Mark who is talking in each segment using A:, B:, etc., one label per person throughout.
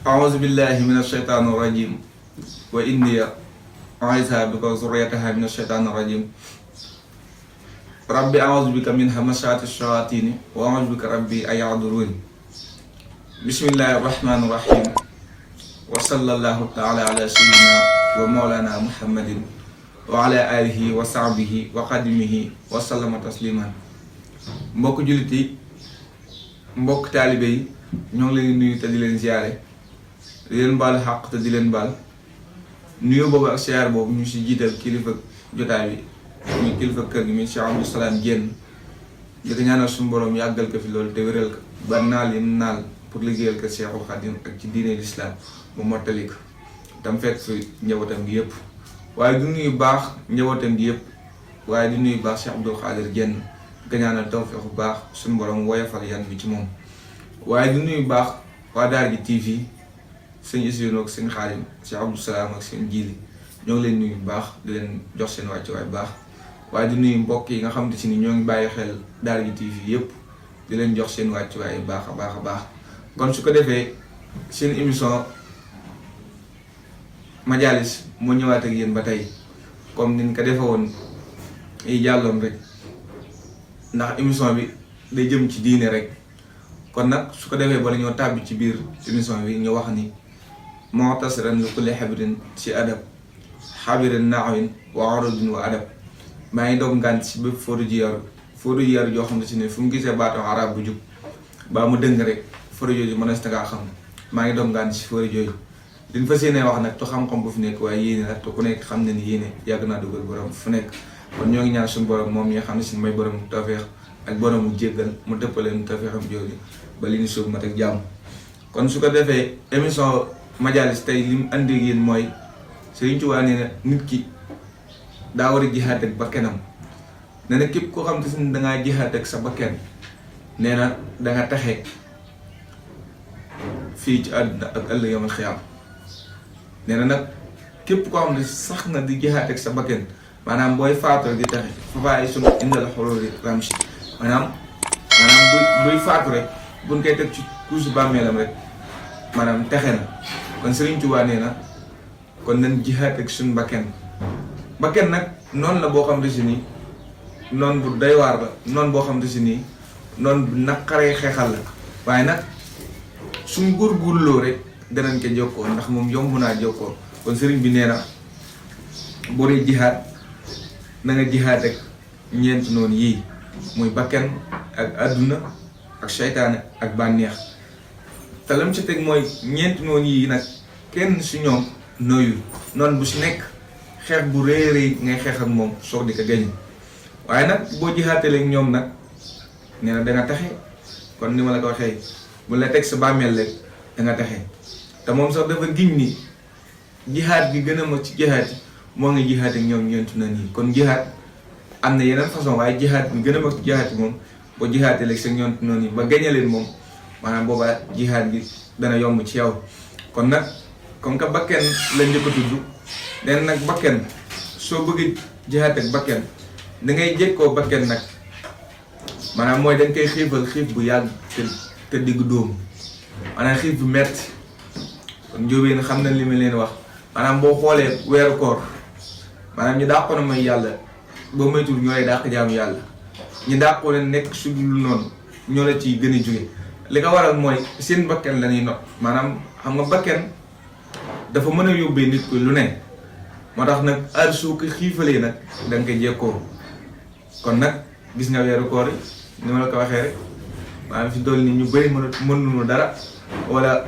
A: أعوذ بالله من الشيطان الرجيم وإني أعيذها بك وذريتها من الشيطان الرجيم ربي أعوذ بك من همزات الشياطين وأعوذ بك ربي أن يحضرون بسم الله الرحمن الرحيم وصلى الله تعالى على سيدنا ومولانا محمد وعلى آله وصحبه وقدمه وسلم تسليما mbokk jullit yi mbokk taalibe yi ñoo ngi leen di nuyu te di leen ziare di leen baal xàq te di leen baal nuyu boobu ak siyaar boobu ñu si jiital kilifa jotaay bi muy kilifa kër gi muy Cheikh Abdou Salam Diène di ko ñaanal suñu borom yàggal ko fi loolu te wéral ko ba naal yi naal pour liggéeyal ko Cheikhul Khadim ak ci diine l'islam mu mottali ko tam fekk fi njabootam gi yëpp waaye du nuyu baax njabootam gi yëpp waaye di nuyu baax Cheikh Abdou Khadir Diène di ko ñaanal tawfeex bu baax suñu borom woyofal yan bi ci moom waaye di nuyu baax waa Daara J TV sëñ Isiyou ak sëñ Xaadim Cheikh Abdou Salam ak sëñ Jili ñoo ngi leen nuyu bu baax di leen jox seen wàccuwaay bu baax waaye di nuyu mbokk yi nga xamante si ni ñoo ngi bàyyi xel Daara J TV yëpp di leen jox seen wàccuwaay bu baax a baax a baax kon su ko defee seen émission Majalis moo ñëwaat ak yéen ba tey comme niñ ko defee woon yi jàlloon rek ndax émission bi day jëm ci diine rek kon nag su ko defee bala ñoo tàbbi ci biir émission bi ñu wax ni mu'tasiran li kulli xabirin ci adab xabirin naawin wa arudin wa adab maa ngi doog ngànt si bépp fóodu ji yaru joo xam ne si ne fu mu gisee baatoo arab bu jub baa mu dëng rek fóodu jooju mën a si tagaa xam maa ngi doog ngànt si fóodu jooju liñ fa séenee wax nag tu xam-xam bu fi nekk waaye yéene la te ku nekk xam ne ni yéene yàgg naa dugal borom fu nekk kon ñoo ngi ñaan suñu borom moom mi nga xam ne si mooy borom tawfeex ak borom mu jéggal mu dëppale mu tawfeexam jooju ba li ñu suuf mat ak jàmm kon su ko defee émission Majalis tey li mu andi ak yéen mooy Sëriñ Tuubaa nee na nit ki daa war a jihaat ak bakkenam nee na képp koo xam te ne dangaa jihaat ak sa bakken nee na danga taxe fii ci àdduna ak ëllëg yawmal xiyaam nee na nag képp koo xam ne sax na di jihaat ak sa bakken maanaam booy faatu di taxe fa bàyyi sunu indal xolóori ramsi maanaam buy faatu rek buñ koy teg ci kuusu bàmmeelam rek maanaam texe na kon Sëriñ Tuubaa nee na kon nañ jihaat ak suñu bakken nag noonu la boo xam ne si nii noonu bu doy waar la noonu boo xam ne si nii noonu bu naqaree xeexal la waaye nag suñ góorgóorloo rek danañ ko jokkoo ndax moom yomb naa jokkoo kon sëriñ bi nee na boo dee jihaat na nga jihaat ak ñeent noonu yii muy bakken ak àdduna ak seytaane ak bànneex te lam ci teg mooy ñeent noonu yii nag kenn si ñoom nooyu noonu bu si nekk xeex bu rëy rëy ngay xeex ak moom soog di ko gañe waaye nag boo jihaatee ak ñoom nag nee na danga taxe kon ni ma la ko waxee bu la teg sa bàmmeel rek danga taxe te moom sax dafa giñ ni jihaat gi gën a mag ci jihaat yi moo ngi jihaat ak ñoom ñeent noonu yi kon jihaat am na yeneen façon waaye jihaat bi gën a mag ci jihaat yi moom boo jihaatee rek sa ñeent noonu yi ba gañe leen moom maanaam boobaa jihaat gi dana yomb ci yow kon nag comme que bakken la njëkk a tudd den nag bakken soo bëgg jihaat ak bakken da ngay jékkoo bakken nag maanaam mooy dañ koy xiifal xiif bu yàgg te diggu dóomu maanaam xiif bu metti kon njóobeen xam na li ma leen wax maanaam boo xoolee weeru koor maanaam ñu dàqoon mooy yàlla boo moytul ñoo lay dàq jaamu yàlla ñu dàqoo leen nekk su dul noonu ñoo la ciy gën a jóge li ko waral mooy seen bakken la ñuy not maanaam xam nga bakken dafa mën a yóbbee nit ko lu ne moo tax nag heure soo ko xiifalee nag da nga koy jekkoo kon nag gis nga weeru koor yi ni ma la ko waxee rek maanaam fi dool ni ñu bëri mënuñu dara wala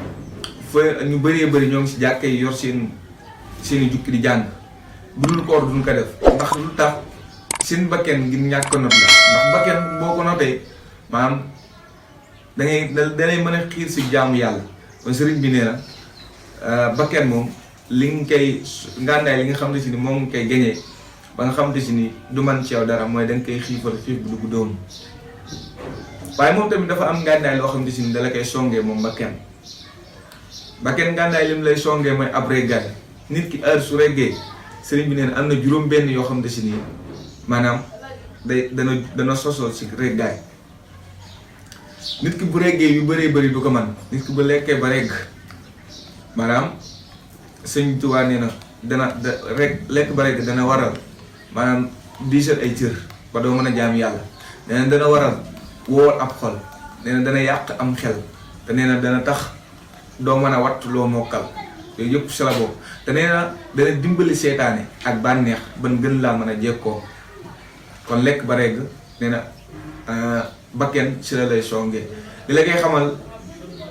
A: fa ñu bëree bëri ñoo ngi si jàkkee yi yor seeni jukki di jàng bu dul koor duñ ko def ndax lu tax seen bakken ngir ñàkk ko not la ndax bakken boo ko notee maanaam danay mën a xiir si jaamu yàlla kon sëriñ bi nee na bakken moom li nga koy ngàndaay li nga xam ne si ni moom nga koy gañee ba nga xam ne si ni du man ci yow dara mooy da nga koy xiifal xiif bu dugg dóomu waaye moom tamit dafa am ngàndaay loo xam ne si ni dala koy songee moom bakken ngàndaay lim lay songee mooy ab reggaay nit ki heure su reggee sëriñ bi nee na am na juróom benn yoo xam ne si ni maanaam dana sosoo si reggaay nit ki bu reggee yu bëree bëri du ko man nit ki bu lekkee ba regg maanaam sëñ Tuubaa nee na dana rek lekk ba rek dana waral maanaam diisal ay cër ba doo mën a jaam yàlla. nee na dana waral wowal ab xol. nee na dana yàq am xel. te nee na dana tax doo mën a wattu loo mokkal yooyu yëpp si la boobu. te nee na dana dimbali seytaane ak bànneex ban gën laa mën a jekkoo. kon lekk ba regg nee na bakken si la lay songee li la koy xamal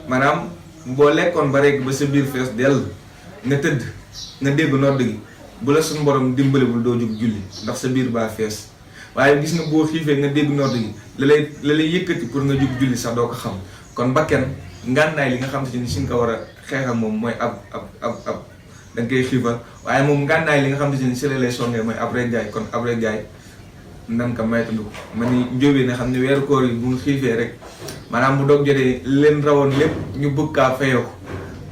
A: maanaam boo lekkoon ba regg ba sa biir fees dell nga tëdd nga dégg nodd gi bu la suñu borom dimbaliwul doo jóg julli ndax sa biir baa fees. waaye gis nga boo xiifee nga dégg nodd gi la lay yëkkati pour nga jóg julli sax doo ko xam. kon bakken ngànnaay li nga xam te ni si nga ko war a xeexal moom mooy ab da nga koy xiifal. waaye moom ngànnaay li nga xam te ni si la lay songee mooy ab reggaay. kon ab reggaay nan ko maytandiku ma ni njóobee na xam ne weeru koor yi bu mu xiifee rek maanaam bu doog jotee leen rawoon lépp ñu bëgg kaa fayoo ko.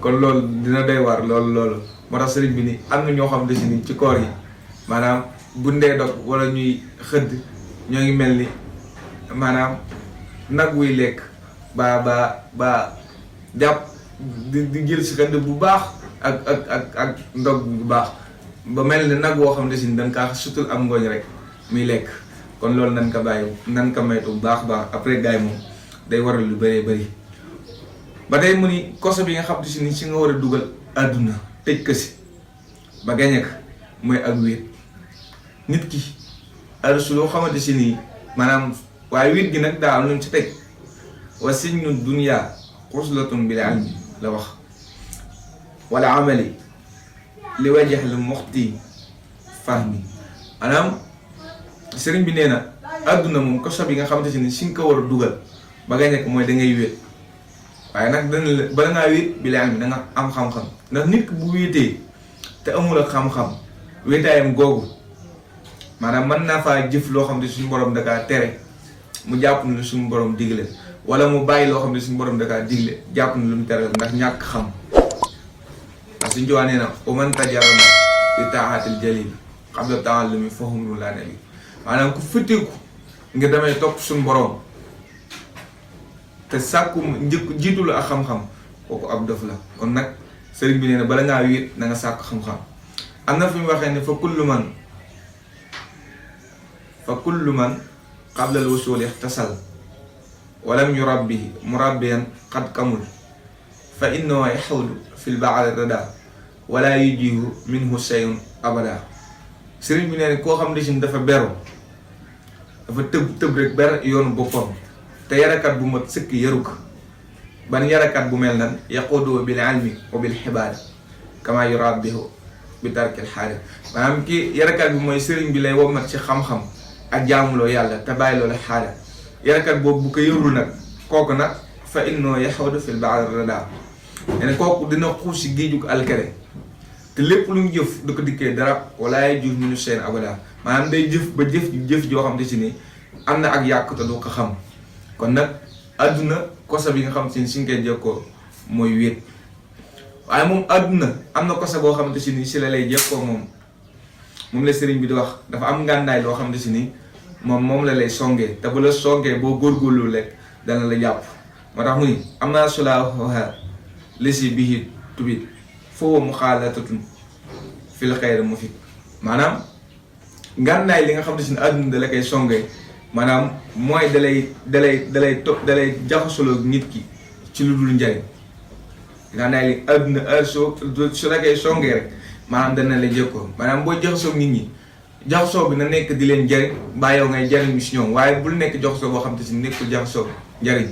A: kon loolu dina doy waar loolu moo tax sëriñ bi ni am na ñoo xam ne si ni ci koor yi maanaam bu ndee dog wala ñuy xëdd ñoo ngi mel ni maanaam nag wuy lekk ba jàpp di jël si xëdd bu baax ak ndog bu baax ba mel ni nag woo xam ne si ni dañ kaa sutul am ngooñ rek muy lekk. kon loolu nan ko bàyyi nan ko maytu bu baax après gaay moom day waral lu bëree bëri. ba tey mu ni koso bi nga xam te si ni si nga war a dugal àdduna tëj ko si ba gañe ko mooy ak wéet. nit ki arsu loo xamante si nii maanaam waaye wéet gi nag daa am lu mu ci teg wa sijnu dunya xuslatun bil ilmi la wax wala amali li wajax li muxti fahmi. maanaam sëriñ bi nee na àdduna moom koso bi nga xamante si ni si nga ko war a dugal ba gañe ko mooy da ngay wéet. waaye nag dana la bala ngaa wéet bi da nga am xam-xam ndax nit ki bu wéetee te amul ak xam-xam wéetaayam googu maanaam mën naa faa jëf loo xam ne suñu borom da kaa tere mu jàpp ne suñu borom digle wala mu bàyyi loo xam ne suñu borom da kaa digle jàpp ne lu mu tere ndax ñàkk xam. ndax suñu joxee nee na wa man tajarraba li taaxaatil jalil qabla taallumi fahum laa nabi. maanaam ku fëtteeku nga damay topp suñu borom te sàkku jiitu la ak xam-xam kooku ab dof la. kon nag sëriñ bi nee na bala ngaa wéet na nga sàkk xam-xam. am na fi mu waxee ne fa kullu man qabla al-wusul ixtasal walam yurabbi murabbiyan qad kamul fa innahu yaxawlu fi l-ba'ri rada wala yujihu minhu shay'un abada. sëriñ bi nee na koo xam ne si dafa beru dafa tëb rek ber yoonu boppam te yarakat bu mat sëkk yaru ko. ban yarakat bu mel nan yaqudu bil ilmi wa bil xibaada kama yurabbihu bi tarkil xaali. maanaam kii yarakat bi mooy sëriñ bi lay womat ci xam-xam ak jaamuloo yàlla te bàyyi loolu xaala. yarakat boobu bu ko yorul nag kooku nag fa innoo yaxawdu fil ba'ri rada. nee na kooku dina xuus si géejug alkere te lépp lu mu jëf du ko dikkee dara wala yajuuzu minhu shay'un abada. maanaam day jëf ba jëf joo xam te si ni am na ak yàq te du ko xam. kon nag àdduna kosa bi nga xam te ni si nga koy jekkoo mooy wéet. waaye moom àdduna am na kosa boo xamante si ni si la lay jekkoo moom la sëriñ bi di wax dafa am ngàndaay loo xamante si ni moom la lay songee te bu la songee boo góorgóorlu rek dana la jàpp. moo tax mu ni am naa sulaaha lisi bihi tubit foofu mu xaalatatun fil xayri mu fi. maanaam ngàndaay li nga xamante si ni àdduna da la koy songee maanaam mooy dalay jaxasoloo nit ki ci lu dul njariñ. ngàndaay li àdduna heure su la koy songee rek maanaam dana la jekkoo. maanaam boo jaxasoo nit ñi jaxasoo bi na nekk di leen jariñ mbaa yow ngay jariñu si ñoom waaye bul nekk jaxasoo boo xam te si nekkul jaxasoo njariñ.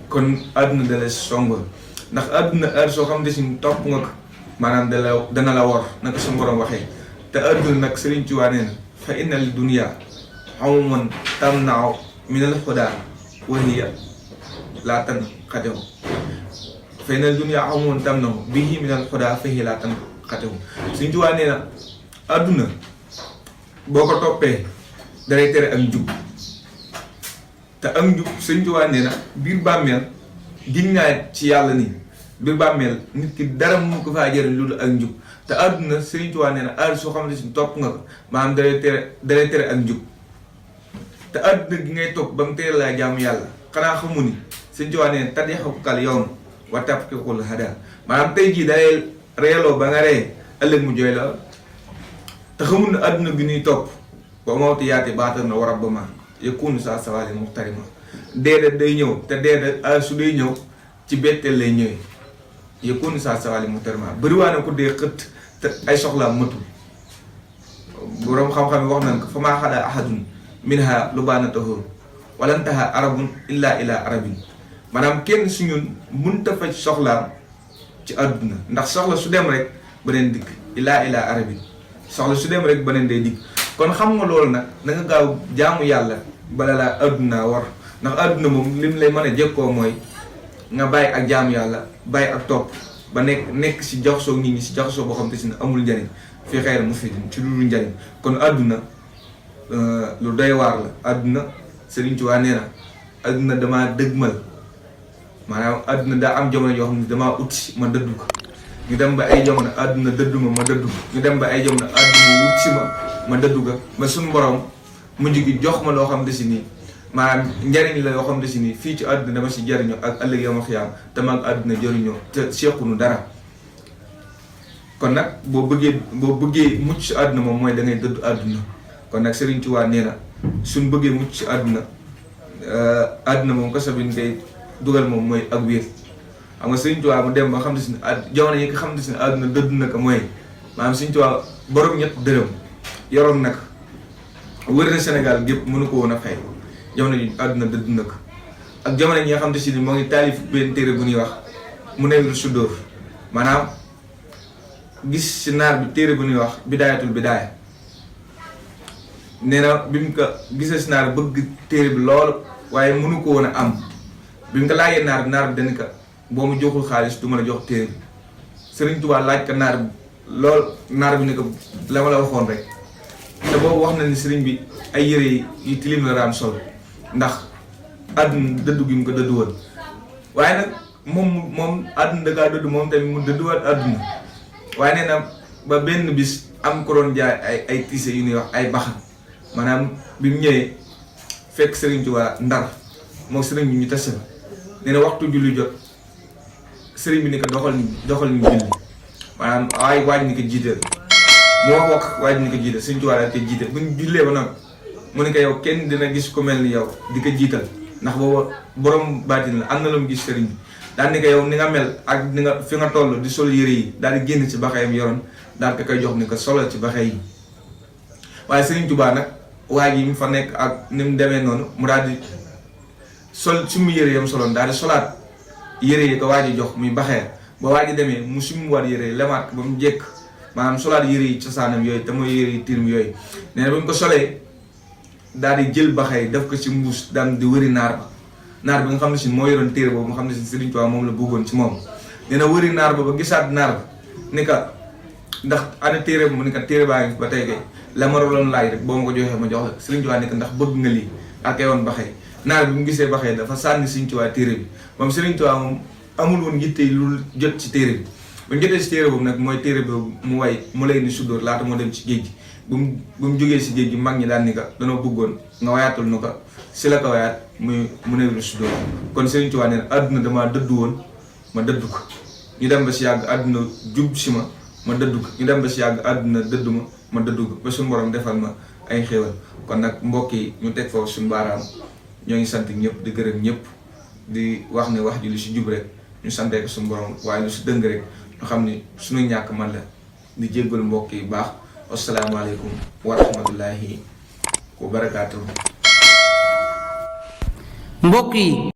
A: kon àdduna da la songoon ndax àdduna heure soo xam te si topp nga ko maanaam dana la wor naka suñu borom waxee. te àdduna nag Sëriñ Tuubaa nee na fa inna li dunya amuman tamna'u min al-huda wa hiya laa tanqati'u. fa inna li dunya amuman tamna'u bihi min al-huda fa hiya laa tanqati'u. Sëriñ Tuubaa nee na àdduna boo ko toppee dalay tere ak njub te ak njub Sëriñ Tuubaa nee na biir bàmmeel giñ naa ci yàlla ni biir bàmmeel nit ki dara mu ko faa jëriñ lu dul ak njub. te àdduna Sëriñ Tuubaa nee na àll soo xamante si topp nga ko maanaam dalay tere ak njub. te àdduna gi ngay topp ba mu tere laa jaamu yàlla xanaa xamu ni Sëriñ Tuubaa nee na tadixukal yawma wa tabqiqul hada maanaam tey jii day reeloo ba nga ree ëllëg mu jooy la te xamul ne adduna bi ñuy topp ba mawti yaati baatar na warab ba ma yakunu saa sawaali muxtarima déedéet day ñëw te déedéet su day ñëw ci betteel lay ñëwee yakunu saa sawaali muxtarima bëriwaane ko dee xët te ay soxlaam matul boroom xam-xam yi wax nañ ko fa maa xadaa ahadun minha lubaanatahu walantaha arabun illa ila arabin maanaam kenn su ñun mënta faj soxlaam ci àdduna ndax soxla su dem rek beneen dikk ila arabin soxla su dem rek beneen day dikk kon xam nga loolu nag na nga gaaw jaamu yàlla bala laa àdduna war ndax àdduna moom lim lay mën a jekkoo mooy nga bàyyi ak jaamu yàlla bàyyi ak topp ba nekk si jaxasoo nit ñi si jaxasoo boo xam te si ne amul njariñ fii xëy na mu fi ci lu dul njariñ kon àdduna lu doy waar la àdduna Sëriñ Tuubaa nee na àdduna damaa dëgmal maanaam àdduna daa am jamono yoo xam ne damaa ut si ma dëddu ko ñu dem ba ay jamono àdduna dëddu ma dëddu ko ñu dem ba ay jamono àdduna wut si ma dëddu ko ba suñu borom mujj gi jox ma loo xam ne si nii maanaam njariñ la yoo xam ne si nii fii ci àdduna dama si jariñoo ak ëllëg yow ma xiyaam te ma ak àdduna jariñoo te sequnu dara kon nag boo bëggee mucc si àdduna moom mooy da ngay dëddu àdduna kon nag Sëriñ Tuubaa nee na suñ bëggee mucc si àdduna moom ko sabin ngay dugal moom mooy ak wér xam nga Sëriñ Tuubaa mu dem ba xam ne si ne jamono yi nga xam ne si ne àdduna dëdd na ko mooy maanaam Sëriñ Tuubaa borom ñett dërëm yoroon nag wër na Sénégal gépp mënu ko woon a fay jamono ji àdduna dëdd na ko ak jamono yi nga xam ne si ne moo ngi taalif benn téere bu ñuy wax mu ne su dóor maanaam gis si naar bi téere bu ñuy wax bidaayatul bidaaya nee na bi mu ko gisee si naar bëgg téere bi lool waaye mënu ko woon a am bi mu ko laajee naar bi dañ ko boo ma joxul xaalis du ma la jox téere bi Sëriñ Tuubaa laaj ko naar bi lool naar bi ne ko la ma la waxoon rek te boobu wax na ni sëriñ bi ay yére yi tilim la daan sol ndax àdduna dëddu gi mu ko dëddu woon waaye nag moom àdduna da kaa dëddu moom tamit mu dëdduwaat àdduna waaye nee na ba benn bis am ko doon jaay ay tiise yu ñuy wax ay baxan maanaam bi mu ñëwee fekk Sëriñ Tuubaa Ndar moom sëriñ bi ñu tase ba nee na waxtu julli jot sëriñ bi ni ko doxal ñu julli maanaam waaye waaj ni ko jiiteel mu wax waaj ni ko jiital Sëriñ Tuubaa daal koy jiital bu ñu jullee ba nag mu ne ko yow kenn dina gis ku mel ni yow di ko jiital ndax booba borom baatin la am na lu mu gis sëriñ bi daal ni ko yow ni nga mel ak ni nga fi nga toll di sol yére yi daal di génn ci baxeyam yoroon daal ko koy jox ni ko solal ci baxe yi waaye Sëriñ Tuubaa nag waaj yi mu fa nekk ak ni mu demee noonu mu daal di sol sumu yére yam soloon daal di solaat yére yi ko waaj yi jox muy baxee ba waaj yi demee mu sumu waat yére yi lemaat ko ba mu jekk maanaam solaat yére yi cosaanam yooyu te mooy yére yi tirim yooyu nee na ba mu ko solee daal di jël baxee def ko ci mbuus daan di wëri naar bi nga xam ne si moo yoroon téere boobu nga xam ne si Sëriñ Tuubaa moom la bëggoon ci moom nee na wëri naar ba gisaat naar ba ni ka ndax ana téere bi mu ni ka téere baa ngi ba tey kay la ma doon laaj rek boo ma ko joxee ma jox la Sëriñ Tuubaa ni ka ndax bëgg nga lii ak ay woon baxee naar bi mu gisee baxee dafa sànni Sëriñ Tuubaa téere bi moom Sëriñ Tuubaa moom amul woon yitte lu jot ci téere bi ba jotee si téere boobu nag mooy téere boobu mu way mu lay ni sudóor laata moo dem ci géej gi bu mu jógee si géej gi mag ñi daan ni ka danoo bëggoon nga wayaatul nu ko si la ko wayaat mu ne lu sudóor kon Sëriñ Tuubaa nee na àdduna damaa dëddu woon ma dëddu ko ñu dem ba si yàgg àdduna jub si ma dëddu ko ñu dem ba si yàgg àdduna dëddu ma dëddu ko ba suñu borom defal ma ay xéwal kon nag mbokk yi ñu teg foofu suñu baaraam ñoo ngi sant ñëpp di gërëm ñëpp di wax ne wax ji lu si jub rek ñu santee ko suñu borom waaye lu si dëng rek ñu xam ni suñu ñàkk man la di jéggal mbokk yi baax asalaamaaleykum wa rahmatullahi wa barakaatuhu
B: mbokk yi